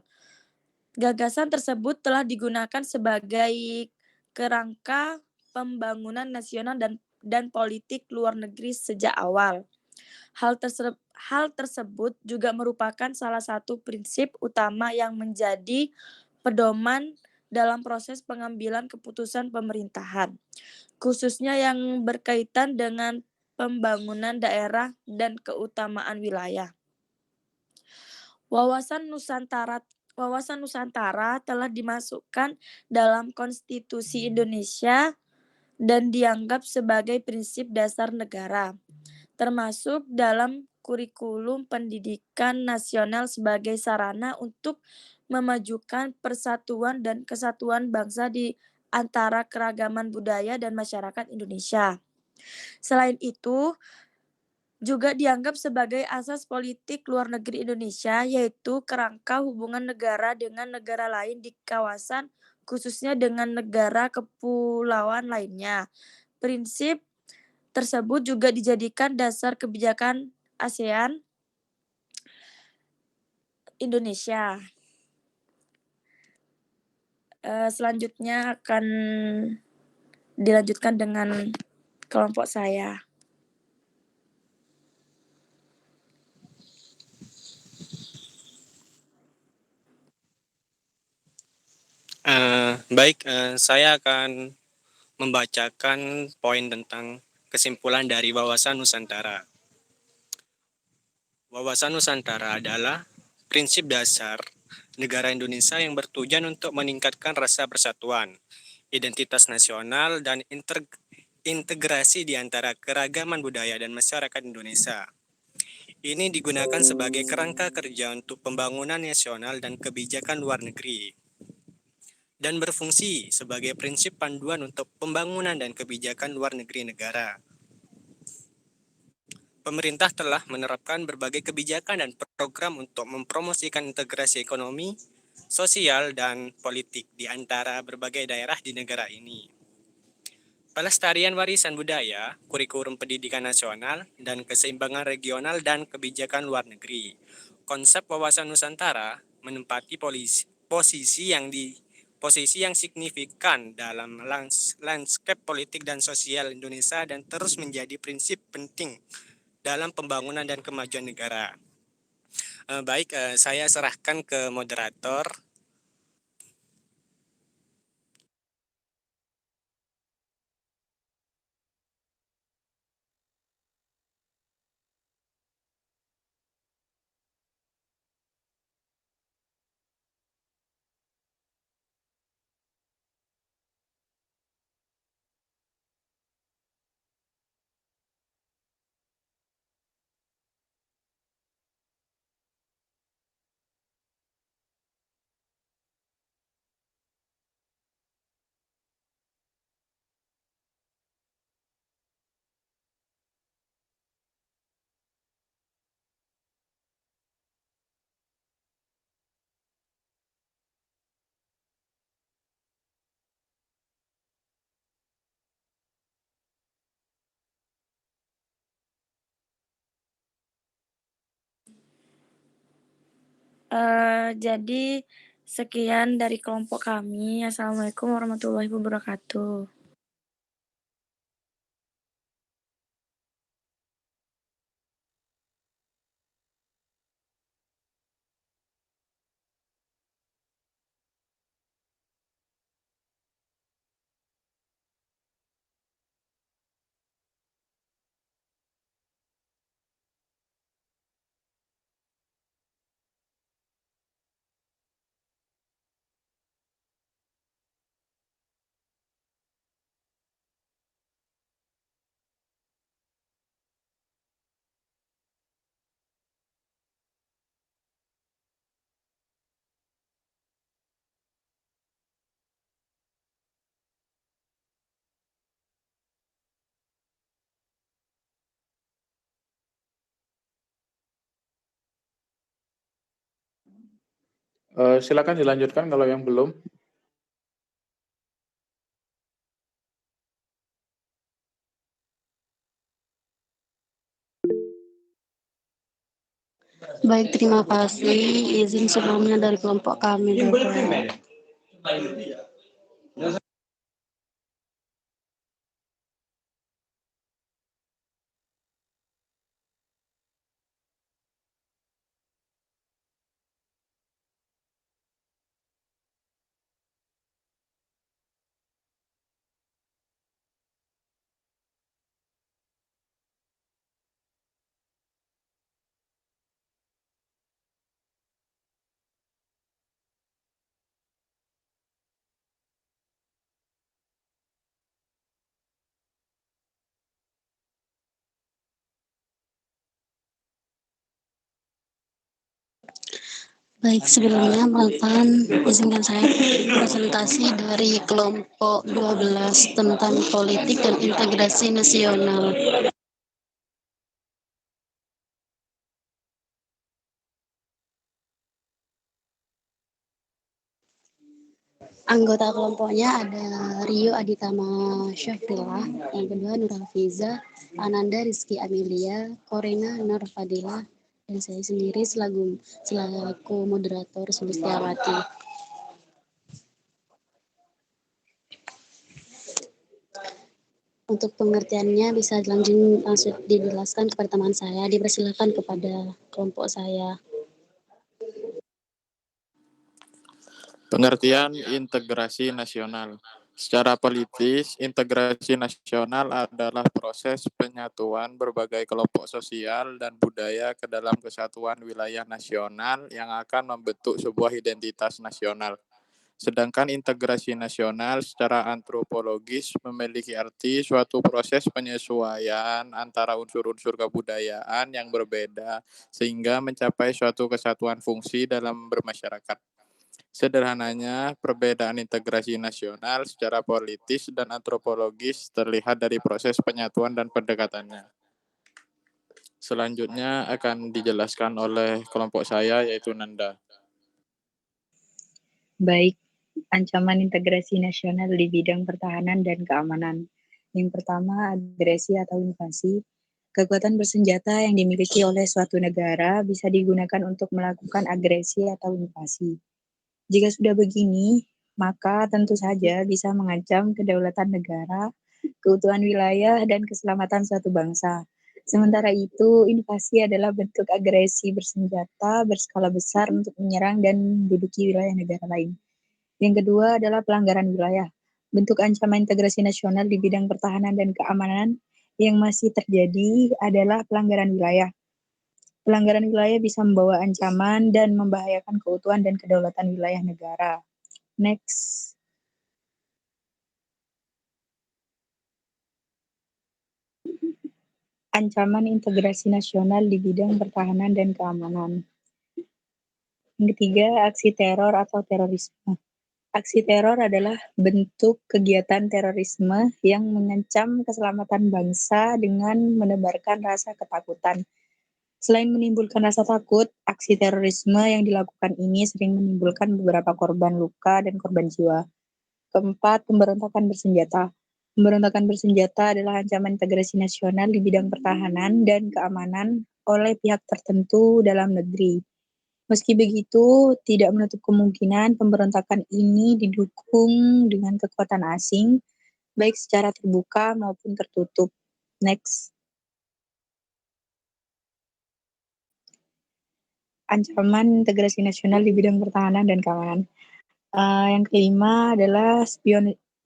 Gagasan tersebut telah digunakan sebagai kerangka pembangunan nasional dan politik luar negeri sejak awal. Hal tersebut juga merupakan salah satu prinsip utama yang menjadi pedoman dalam proses pengambilan keputusan pemerintahan, khususnya yang berkaitan dengan pembangunan daerah dan keutamaan wilayah. Wawasan Nusantara telah dimasukkan dalam Konstitusi Indonesia dan dianggap sebagai prinsip dasar negara, termasuk dalam kurikulum pendidikan nasional sebagai sarana untuk memajukan persatuan dan kesatuan bangsa di antara keragaman budaya dan masyarakat Indonesia. Selain itu, juga dianggap sebagai asas politik luar negeri Indonesia, yaitu kerangka hubungan negara dengan negara lain di kawasan, khususnya dengan negara kepulauan lainnya. Prinsip tersebut juga dijadikan dasar kebijakan ASEAN Indonesia. Selanjutnya akan dilanjutkan dengan kelompok saya. Baik, saya akan membacakan poin tentang kesimpulan dari Wawasan Nusantara. Wawasan Nusantara adalah prinsip dasar negara Indonesia yang bertujuan untuk meningkatkan rasa persatuan, identitas nasional, dan integrasi di antara keragaman budaya dan masyarakat Indonesia. Ini digunakan sebagai kerangka kerja untuk pembangunan nasional dan kebijakan luar negeri, dan berfungsi sebagai prinsip panduan untuk pembangunan dan kebijakan luar negeri negara. Pemerintah telah menerapkan berbagai kebijakan dan program untuk mempromosikan integrasi ekonomi, sosial, dan politik di antara berbagai daerah di negara ini. Pelestarian warisan budaya, kurikulum pendidikan nasional, dan keseimbangan regional dan kebijakan luar negeri. Konsep Wawasan Nusantara menempati posisi yang signifikan dalam landscape politik dan sosial Indonesia dan terus menjadi prinsip penting dalam pembangunan dan kemajuan negara. Baik, saya serahkan ke moderator. Jadi sekian dari kelompok kami. Assalamualaikum warahmatullahi wabarakatuh. Silakan dilanjutkan kalau yang belum. Baik, terima kasih. Izin sebelumnya dari kelompok kami, Bapak. Baik, sebelumnya Bapak izinkan saya presentasi dari kelompok 12 tentang politik dan integrasi nasional. Anggota kelompoknya ada Rio Aditama Syafrillah, yang kedua Nur Hafiza, Ananda Rizky Amelia, Korina Nur Fadila, dan saya sendiri selaku moderator Sulistiawati. Untuk pengertiannya bisa langsung dijelaskan kepada teman saya, dipersilakan kepada kelompok saya. Pengertian integrasi nasional. Secara politis, integrasi nasional adalah proses penyatuan berbagai kelompok sosial dan budaya ke dalam kesatuan wilayah nasional yang akan membentuk sebuah identitas nasional. Sedangkan integrasi nasional secara antropologis memiliki arti suatu proses penyesuaian antara unsur-unsur kebudayaan yang berbeda sehingga mencapai suatu kesatuan fungsi dalam bermasyarakat. Sederhananya, perbedaan integrasi nasional secara politis dan antropologis terlihat dari proses penyatuan dan pendekatannya. Selanjutnya akan dijelaskan oleh kelompok saya, yaitu Nanda. Baik, ancaman integrasi nasional di bidang pertahanan dan keamanan. Yang pertama, agresi atau invasi. Kekuatan bersenjata yang dimiliki oleh suatu negara bisa digunakan untuk melakukan agresi atau invasi. Jika sudah begini, maka tentu saja bisa mengancam kedaulatan negara, keutuhan wilayah, dan keselamatan suatu bangsa. Sementara itu, invasi adalah bentuk agresi bersenjata berskala besar untuk menyerang dan menduduki wilayah negara lain. Yang kedua adalah pelanggaran wilayah. Bentuk ancaman integrasi nasional di bidang pertahanan dan keamanan yang masih terjadi adalah pelanggaran wilayah. Pelanggaran wilayah bisa membawa ancaman dan membahayakan keutuhan dan kedaulatan wilayah negara. Next. Ancaman integrasi nasional di bidang pertahanan dan keamanan. Yang ketiga, aksi teror atau terorisme. Aksi teror adalah bentuk kegiatan terorisme yang mengancam keselamatan bangsa dengan menebarkan rasa ketakutan. Selain menimbulkan rasa takut, aksi terorisme yang dilakukan ini sering menimbulkan beberapa korban luka dan korban jiwa. Keempat, pemberontakan bersenjata. Pemberontakan bersenjata adalah ancaman integrasi nasional di bidang pertahanan dan keamanan oleh pihak tertentu dalam negeri. Meski begitu, tidak menutup kemungkinan pemberontakan ini didukung dengan kekuatan asing, baik secara terbuka maupun tertutup. Next. Ancaman integrasi nasional di bidang pertahanan dan keamanan. Yang kelima adalah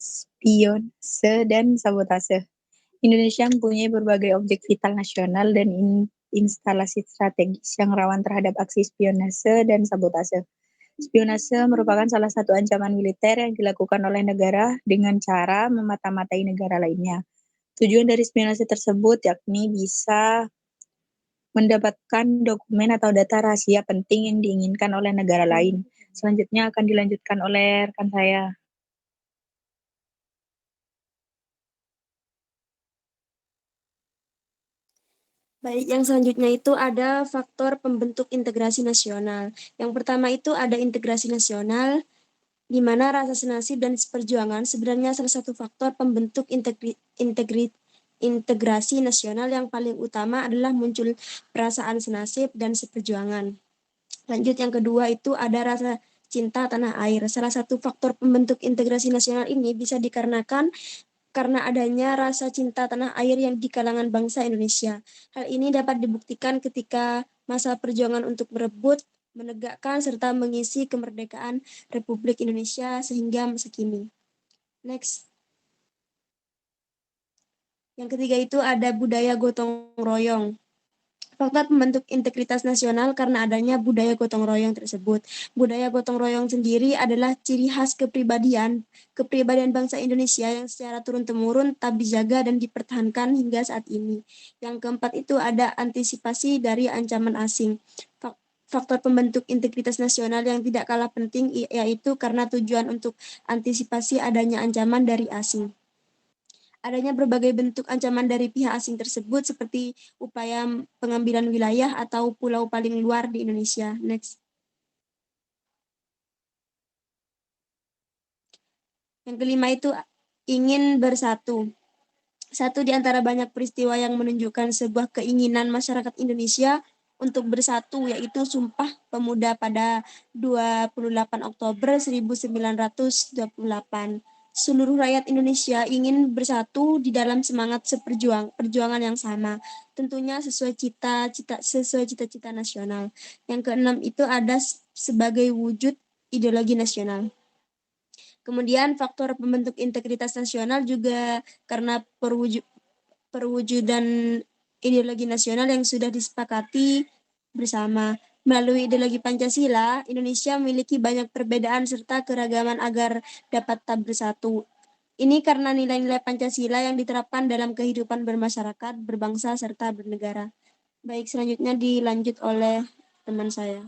spionase dan sabotase. Indonesia mempunyai berbagai objek vital nasional dan instalasi strategis yang rawan terhadap aksi spionase dan sabotase. Spionase merupakan salah satu ancaman militer yang dilakukan oleh negara dengan cara memata-matai negara lainnya. Tujuan dari spionase tersebut yakni bisa mendapatkan dokumen atau data rahasia penting yang diinginkan oleh negara lain. Selanjutnya akan dilanjutkan oleh rekan saya. Baik, yang selanjutnya itu ada faktor pembentuk integrasi nasional. Yang pertama itu ada integrasi nasional, di mana rasa senasib dan perjuangan sebenarnya salah satu faktor pembentuk integrasi nasional yang paling utama adalah muncul perasaan senasib dan seperjuangan. Lanjut, yang kedua itu ada rasa cinta tanah air. Salah satu faktor pembentuk integrasi nasional ini bisa dikarenakan karena adanya rasa cinta tanah air yang di kalangan bangsa Indonesia. Hal ini dapat dibuktikan ketika masa perjuangan untuk merebut, menegakkan, serta mengisi kemerdekaan Republik Indonesia sehingga masa kini. Next. Yang ketiga itu ada budaya gotong royong. Faktor pembentuk integritas nasional karena adanya budaya gotong royong tersebut. Budaya gotong royong sendiri adalah ciri khas kepribadian bangsa Indonesia yang secara turun-temurun tak dijaga dan dipertahankan hingga saat ini. Yang keempat itu ada antisipasi dari ancaman asing. Faktor pembentuk integritas nasional yang tidak kalah penting yaitu karena tujuan untuk antisipasi adanya ancaman dari asing. Adanya berbagai bentuk ancaman dari pihak asing tersebut seperti upaya pengambilan wilayah atau pulau paling luar di Indonesia. Next. Yang kelima itu ingin bersatu. Satu di antara banyak peristiwa yang menunjukkan sebuah keinginan masyarakat Indonesia untuk bersatu, yaitu Sumpah Pemuda pada 28 Oktober 1928. Seluruh rakyat Indonesia ingin bersatu di dalam semangat perjuangan yang sama, tentunya sesuai cita-cita nasional. Yang keenam itu ada sebagai wujud ideologi nasional. Kemudian faktor pembentuk integritas nasional juga karena perwujudan ideologi nasional yang sudah disepakati bersama. Melalui ideologi Pancasila, Indonesia memiliki banyak perbedaan serta keragaman agar dapat tak bersatu. Ini karena nilai-nilai Pancasila yang diterapkan dalam kehidupan bermasyarakat, berbangsa, serta bernegara. Baik, selanjutnya dilanjut oleh teman saya.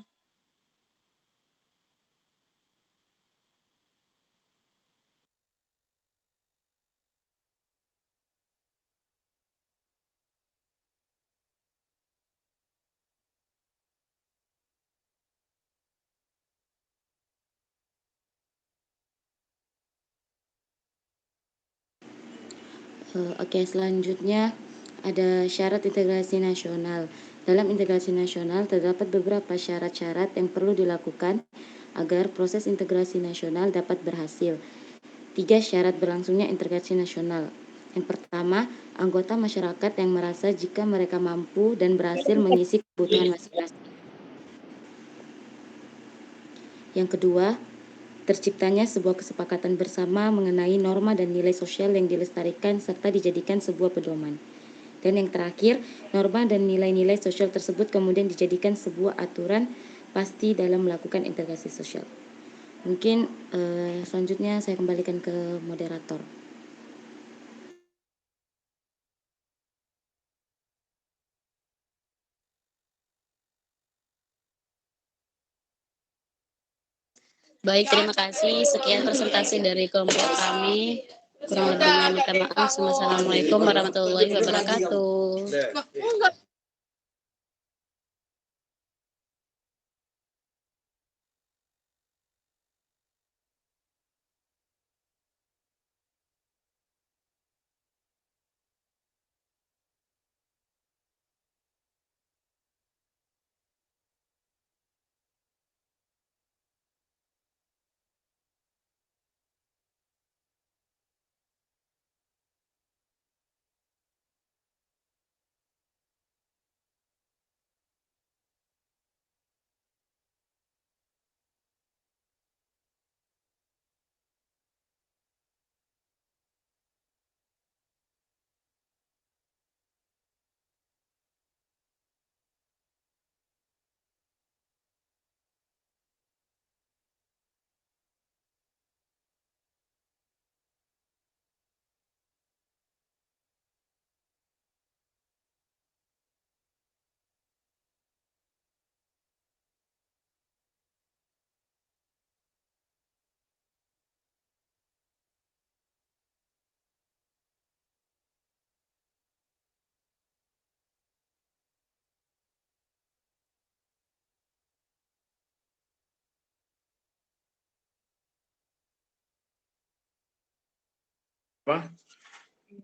Oke, selanjutnya ada syarat integrasi nasional. Dalam integrasi nasional terdapat beberapa syarat-syarat yang perlu dilakukan agar proses integrasi nasional dapat berhasil. 3 syarat berlangsungnya integrasi nasional. Yang pertama, anggota masyarakat yang merasa jika mereka mampu dan berhasil mengisi kebutuhan masing-masing. Yang kedua, terciptanya sebuah kesepakatan bersama mengenai norma dan nilai sosial yang dilestarikan serta dijadikan sebuah pedoman. Dan yang terakhir, norma dan nilai-nilai sosial tersebut kemudian dijadikan sebuah aturan pasti dalam melakukan integrasi sosial. Mungkin selanjutnya saya kembalikan ke moderator. Baik, terima kasih. Sekian presentasi dari kelompok kami. Kurang lebihnya minta maaf. Wassalamualaikum warahmatullahi wabarakatuh.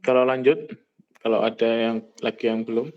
Kalau lanjut Kalau ada yang lagi yang belum.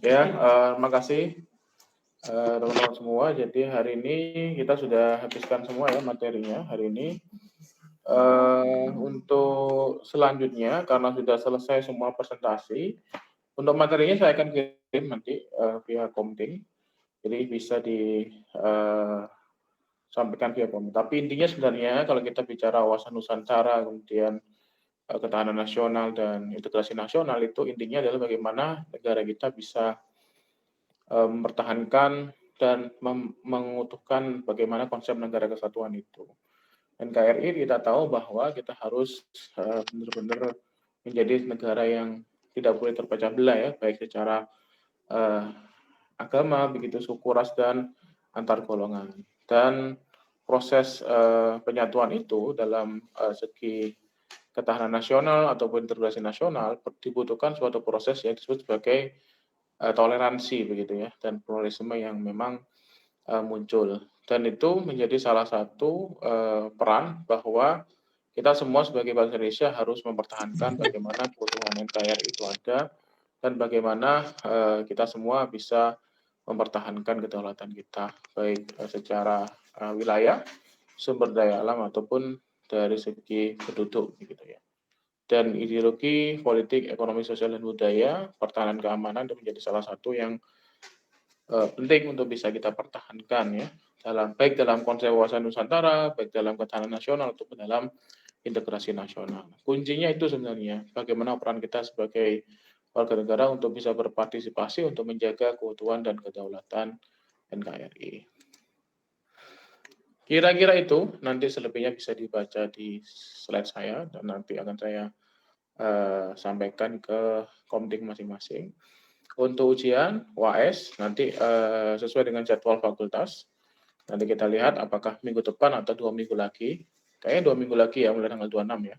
Ya, terima kasih teman-teman semua. Jadi hari ini kita sudah habiskan semua ya materinya hari ini. Untuk selanjutnya karena sudah selesai semua presentasi, untuk materinya saya akan kirim nanti via Komting. Jadi bisa disampaikan via Komting. Tapi intinya sebenarnya kalau kita bicara wawasan Nusantara, kemudian ketahanan nasional dan integrasi nasional, itu intinya adalah bagaimana negara kita bisa mempertahankan dan mengutuhkan bagaimana konsep negara kesatuan itu. NKRI kita tahu bahwa kita harus benar-benar menjadi negara yang tidak boleh terpecah belah ya, baik secara agama, begitu suku, ras, dan antar golongan. Dan proses penyatuan itu dalam segi ketahanan nasional ataupun integrasi nasional dibutuhkan suatu proses yang disebut sebagai toleransi begitu ya, dan pluralisme yang memang muncul. Dan itu menjadi salah satu peran bahwa kita semua sebagai bangsa Indonesia harus mempertahankan bagaimana keutuhan NKRI itu ada dan bagaimana kita semua bisa mempertahankan kedaulatan kita baik secara wilayah, sumber daya alam ataupun dari segi penduduk gitu ya. Dan ideologi politik, ekonomi, sosial, dan budaya, pertahanan keamanan itu menjadi salah satu yang penting untuk bisa kita pertahankan ya, baik dalam konsep wawasan Nusantara, baik dalam ketahanan nasional ataupun dalam integrasi nasional. Kuncinya itu sebenarnya bagaimana peran kita sebagai warga negara untuk bisa berpartisipasi untuk menjaga keutuhan dan kedaulatan NKRI. Kira-kira itu, nanti selebihnya bisa dibaca di slide saya dan nanti akan saya sampaikan ke Komting masing-masing. Untuk ujian UAS nanti sesuai dengan jadwal fakultas. Nanti kita lihat apakah minggu depan atau 2 minggu lagi. Kayaknya 2 minggu lagi ya, mulai tanggal 26 ya.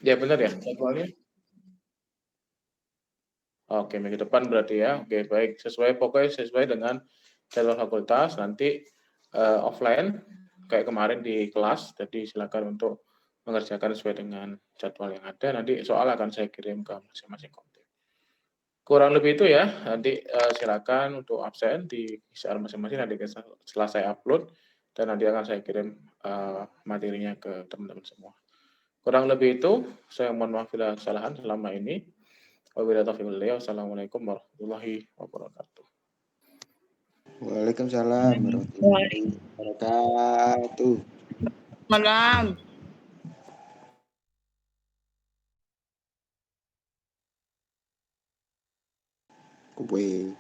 Ya benar ya jadwalnya? Oke, minggu depan berarti ya. Oke, baik. Pokoknya sesuai dengan jadwal fakultas. Nanti offline kayak kemarin di kelas. Jadi silakan untuk mengerjakan sesuai dengan jadwal yang ada. Nanti soal akan saya kirim ke masing-masing konten. Kurang lebih itu ya. Nanti silakan untuk absen di PCR masing-masing. Nanti setelah saya upload dan nanti akan saya kirim materinya ke teman-teman semua. Kurang lebih itu, saya mohon maaf bila kesalahan selama ini. Wassalamualaikum warahmatullahi wabarakatuh. Waalaikumsalam warahmatullahi wabarakatuh. Malam. Kue.